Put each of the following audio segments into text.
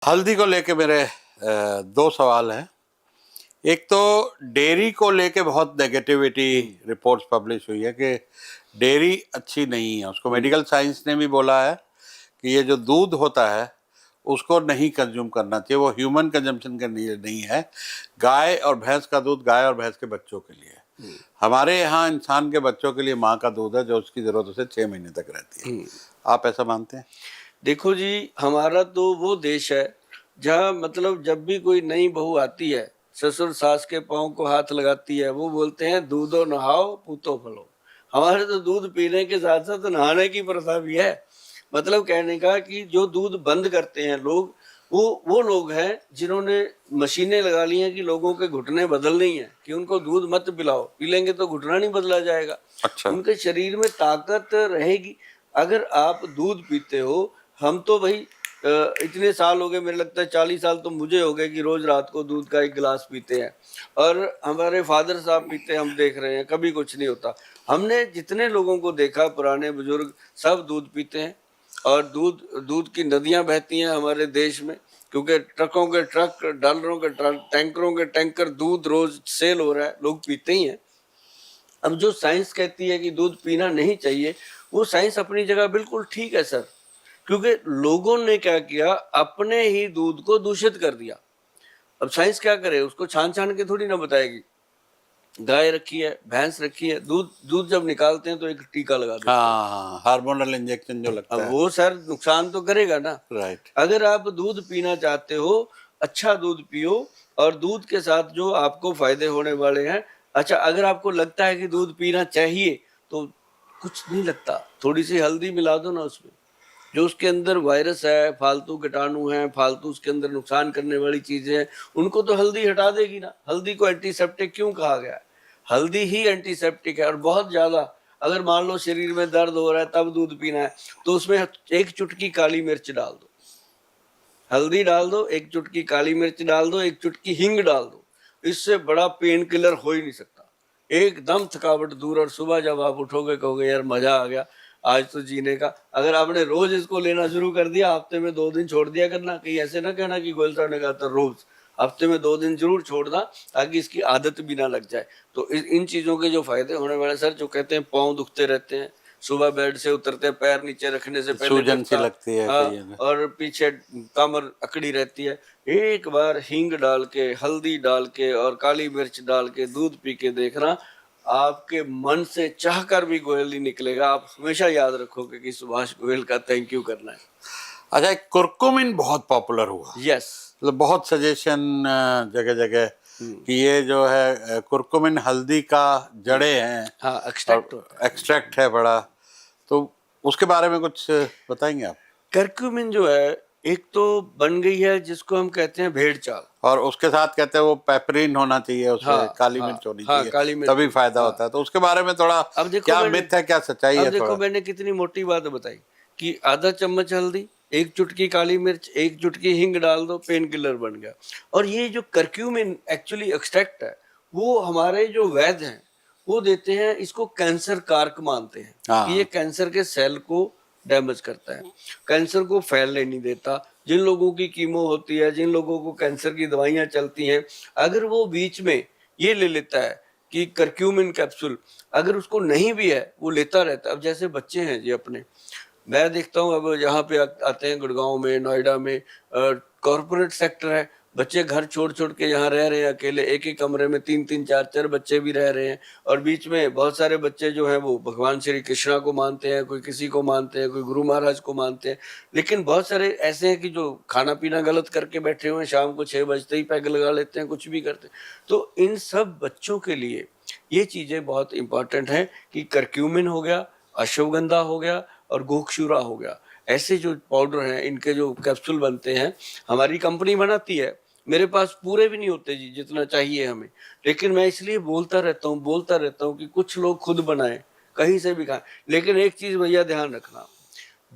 हल्दी को लेके मेरे दो सवाल हैं। एक तो डेयरी को लेके बहुत नेगेटिविटी रिपोर्ट्स पब्लिश हुई है कि डेयरी अच्छी नहीं है। उसको मेडिकल साइंस ने भी बोला है कि ये जो दूध होता है उसको नहीं कंज्यूम करना चाहिए, वो ह्यूमन कंजम्पशन के लिए नहीं है। गाय और भैंस का दूध गाय और भैंस के बच्चों के लिए है। हमारे यहाँ इंसान के बच्चों के लिए माँ का दूध है जो उसकी ज़रूरत से 6 महीने तक रहती है। आप ऐसा मानते हैं? देखो जी, हमारा तो वो देश है जहाँ मतलब जब भी कोई नई बहू आती है, ससुर सास के पाँव को हाथ लगाती है, वो बोलते हैं दूधो नहाओ पूतो फलो। हमारे तो दूध पीने के साथ साथ नहाने की प्रथा भी है। मतलब कहने का कि जो दूध बंद करते हैं लोग, वो लोग हैं जिन्होंने मशीनें लगा ली हैं कि लोगों के घुटने बदलने ही हैं, कि उनको दूध मत पिलाओ, पी लेंगे तो घुटना नहीं बदला जाएगा। अच्छा। उनके शरीर में ताकत रहेगी। अगर आप दूध पीते हो, हम तो भाई इतने साल हो गए, मेरे लगता है 40 साल तो मुझे हो गए कि रोज रात को दूध का 1 गिलास पीते हैं। और हमारे फादर साहब पीते हैं, हम देख रहे हैं, कभी कुछ नहीं होता। हमने जितने लोगों को देखा, पुराने बुजुर्ग सब दूध पीते हैं। और दूध की नदियां बहती हैं हमारे देश में, क्योंकि ट्रकों के ट्रक, डॉलरों के टैंकरों के टैंकर दूध रोज सेल हो रहा है, लोग पीते ही हैं। अब जो साइंस कहती है कि दूध पीना नहीं चाहिए, वो साइंस अपनी जगह बिल्कुल ठीक है सर, क्योंकि लोगों ने क्या किया, अपने ही दूध को दूषित कर दिया। अब साइंस क्या करे, उसको छान छान के थोड़ी ना बताएगी। गाय रखी है, भैंस रखी है, दूध जब निकालते हैं तो एक टीका लगा देते हैं। हाँ, हार्मोनल इंजेक्शन जो लगता अब है। वो सर नुकसान तो करेगा ना। राइट। अगर आप दूध पीना चाहते हो, अच्छा दूध पियो, और दूध के साथ जो आपको फायदे होने वाले हैं। अच्छा, अगर आपको लगता है कि दूध पीना चाहिए, तो कुछ नहीं लगता, थोड़ी सी हल्दी मिला दो ना उसमें। जो उसके अंदर वायरस है, फालतू कीटाणु हैं, फालतू उसके अंदर नुकसान करने वाली चीजें हैं, उनको तो हल्दी हटा देगी ना। हल्दी को एंटीसेप्टिक क्यों कहा गया है? हल्दी ही एंटीसेप्टिक है। और बहुत ज्यादा अगर मान लो शरीर में दर्द हो रहा है तब दूध पीना है, तो उसमें 1 चुटकी काली मिर्च डाल दो, हल्दी डाल दो, 1 चुटकी काली मिर्च डाल दो, 1 चुटकी हींग डाल दो। इससे बड़ा पेन किलर हो ही नहीं सकता। एकदम थकावट दूर, और सुबह जब आप उठोगे कहोगे यार मजा आ गया आज तो जीने का। अगर आपने रोज इसको लेना शुरू कर दिया, हफ्ते में 2 दिन छोड़ दिया करना। कहीं ऐसे ना कहना कि गोयल साहब ने कहा था रोज, हफ्ते में 2 दिन जरूर छोड़ना, ताकि इसकी आदत भी ना लग जाए। तो इन चीजों के जो फायदे होने वाले सर, जो कहते हैं पाँव दुखते रहते हैं, सुबह बेड से उतरते पैर नीचे रखने से पहले सूजन सी लगती है। हाँ, और पीछे कमर अकड़ी रहती है, एक बार हींग डाल के, हल्दी डाल के और काली मिर्च डाल के दूध पी के देखना, आपके मन से चाहकर भी गोयल ही निकलेगा। आप हमेशा याद रखोगे कि सुभाष गोयल का थैंक यू करना है। अच्छा, एक कुरकुमिन बहुत पॉपुलर हुआ। यस। मतलब बहुत सजेशन जगह जगह कि ये जो है कुरकुमिन हल्दी का जड़े हैं। हाँ, एक्सट्रैक्ट होता है। एक्सट्रैक्ट है बड़ा, तो उसके बारे में कुछ बताएंगे आप? कर्क्यूमिन जो है, एक तो बन गई है जिसको हम कहते हैं भेड़ चाल, और उसके साथ कहते हैं वो पेपरिन होना चाहिए, उसमें हाँ, काली हाँ, मिर्च होनी हाँ, चाहिए, काली मिर्च, तभी फायदा हाँ। होता है। तो उसके बारे में थोड़ा अब देखो क्या मैंने, मिथ है, क्या सच्चाई अब है देखो थोड़ा? मैंने कितनी मोटी बात बताई कि आधा चम्मच हल्दी, 1 चुटकी काली मिर्च, 1 चुटकी हींग डाल दो, पेन किलर बन गया। और ये जो कर्क्यूमिन एक्चुअली एक्सट्रैक्ट है, वो हमारे जो वैद्य हैं वो देते हैं, इसको कैंसर कारक मानते हैं कि ये कैंसर के सेल को डैमेज करता है, कैंसर को फैलने नहीं देता। जिन लोगों की कीमो होती है, जिन लोगों को कैंसर की दवाइयां चलती हैं, अगर वो बीच में ये ले लेता है कि कर्क्यूमिन कैप्सूल, अगर उसको नहीं भी है वो लेता रहता है। अब जैसे बच्चे हैं जी अपने, मैं देखता हूँ अब यहाँ पे आते हैं गुड़गांव में, नोएडा में, कॉरपोरेट सेक्टर है, बच्चे घर छोड़ छोड़ के यहाँ रह रहे हैं अकेले, एक ही कमरे में 3-3 4-4 बच्चे भी रह रहे हैं। और बीच में बहुत सारे बच्चे जो हैं वो भगवान श्री कृष्णा को मानते हैं, कोई किसी को मानते हैं, कोई गुरु महाराज को मानते हैं। लेकिन बहुत सारे ऐसे हैं कि जो खाना पीना गलत करके बैठे हुए हैं, शाम को 6 बजते ही पैग लगा लेते हैं, कुछ भी करते हैं। तो इन सब बच्चों के लिए ये चीजें बहुत इंपॉर्टेंट हैं कि कर्क्यूमिन हो गया, अश्वगंधा हो गया और गोक्षूरा हो गया। ऐसे जो पाउडर हैं, इनके जो कैप्सूल बनते हैं, हमारी कंपनी बनाती है। मेरे पास पूरे भी नहीं होते जी जितना चाहिए हमें, लेकिन मैं इसलिए बोलता रहता हूँ कि कुछ लोग खुद बनाएं, कहीं से भी खाएं। लेकिन एक चीज भैया ध्यान रखना,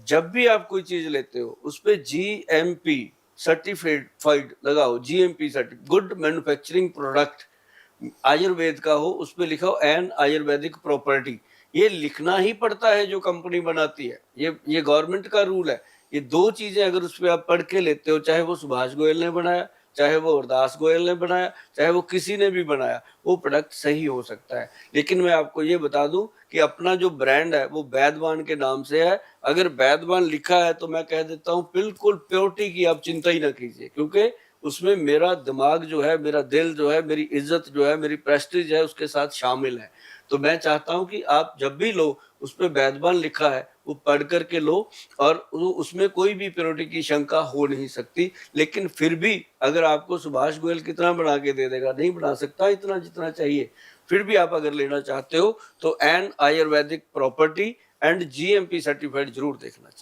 जब भी आप कोई चीज लेते हो उस पे GMP सर्टिफाइड लगाओ, GMP certified, good manufacturing product. Ayurveda का हो, उस पे लिखा हो एन आयुर्वेदिक प्रॉपर्टी। ये लिखना ही पड़ता है जो कंपनी बनाती है, ये गवर्नमेंट का रूल है। ये दो चीजें अगर उस पर आप पढ़ के लेते हो, चाहे वो सुभाष गोयल ने बनाया, चाहे वो हरदास गोयल ने बनाया, चाहे वो किसी ने भी बनाया, वो प्रोडक्ट सही हो सकता है। लेकिन मैं आपको ये बता दूं कि अपना जो ब्रांड है वो वैद्यवान के नाम से है। अगर वैद्यवान लिखा है तो मैं कह देता हूँ बिल्कुल प्योरिटी की आप चिंता ही ना कीजिए, क्योंकि उसमें मेरा दिमाग जो है, मेरा दिल जो है, मेरी इज्जत जो है, मेरी प्रेस्टीज है, उसके साथ शामिल है। तो मैं चाहता हूं कि आप जब भी लो उस पर वैद्यवान लिखा है वो पढ़ करके लो, और उसमें कोई भी प्योरिटी की शंका हो नहीं सकती। लेकिन फिर भी अगर आपको सुभाष गोयल कितना बना के दे देगा, नहीं बना सकता इतना जितना चाहिए, फिर भी आप अगर लेना चाहते हो तो an Ayurvedic property and GMP certified जरूर देखना चाहिए।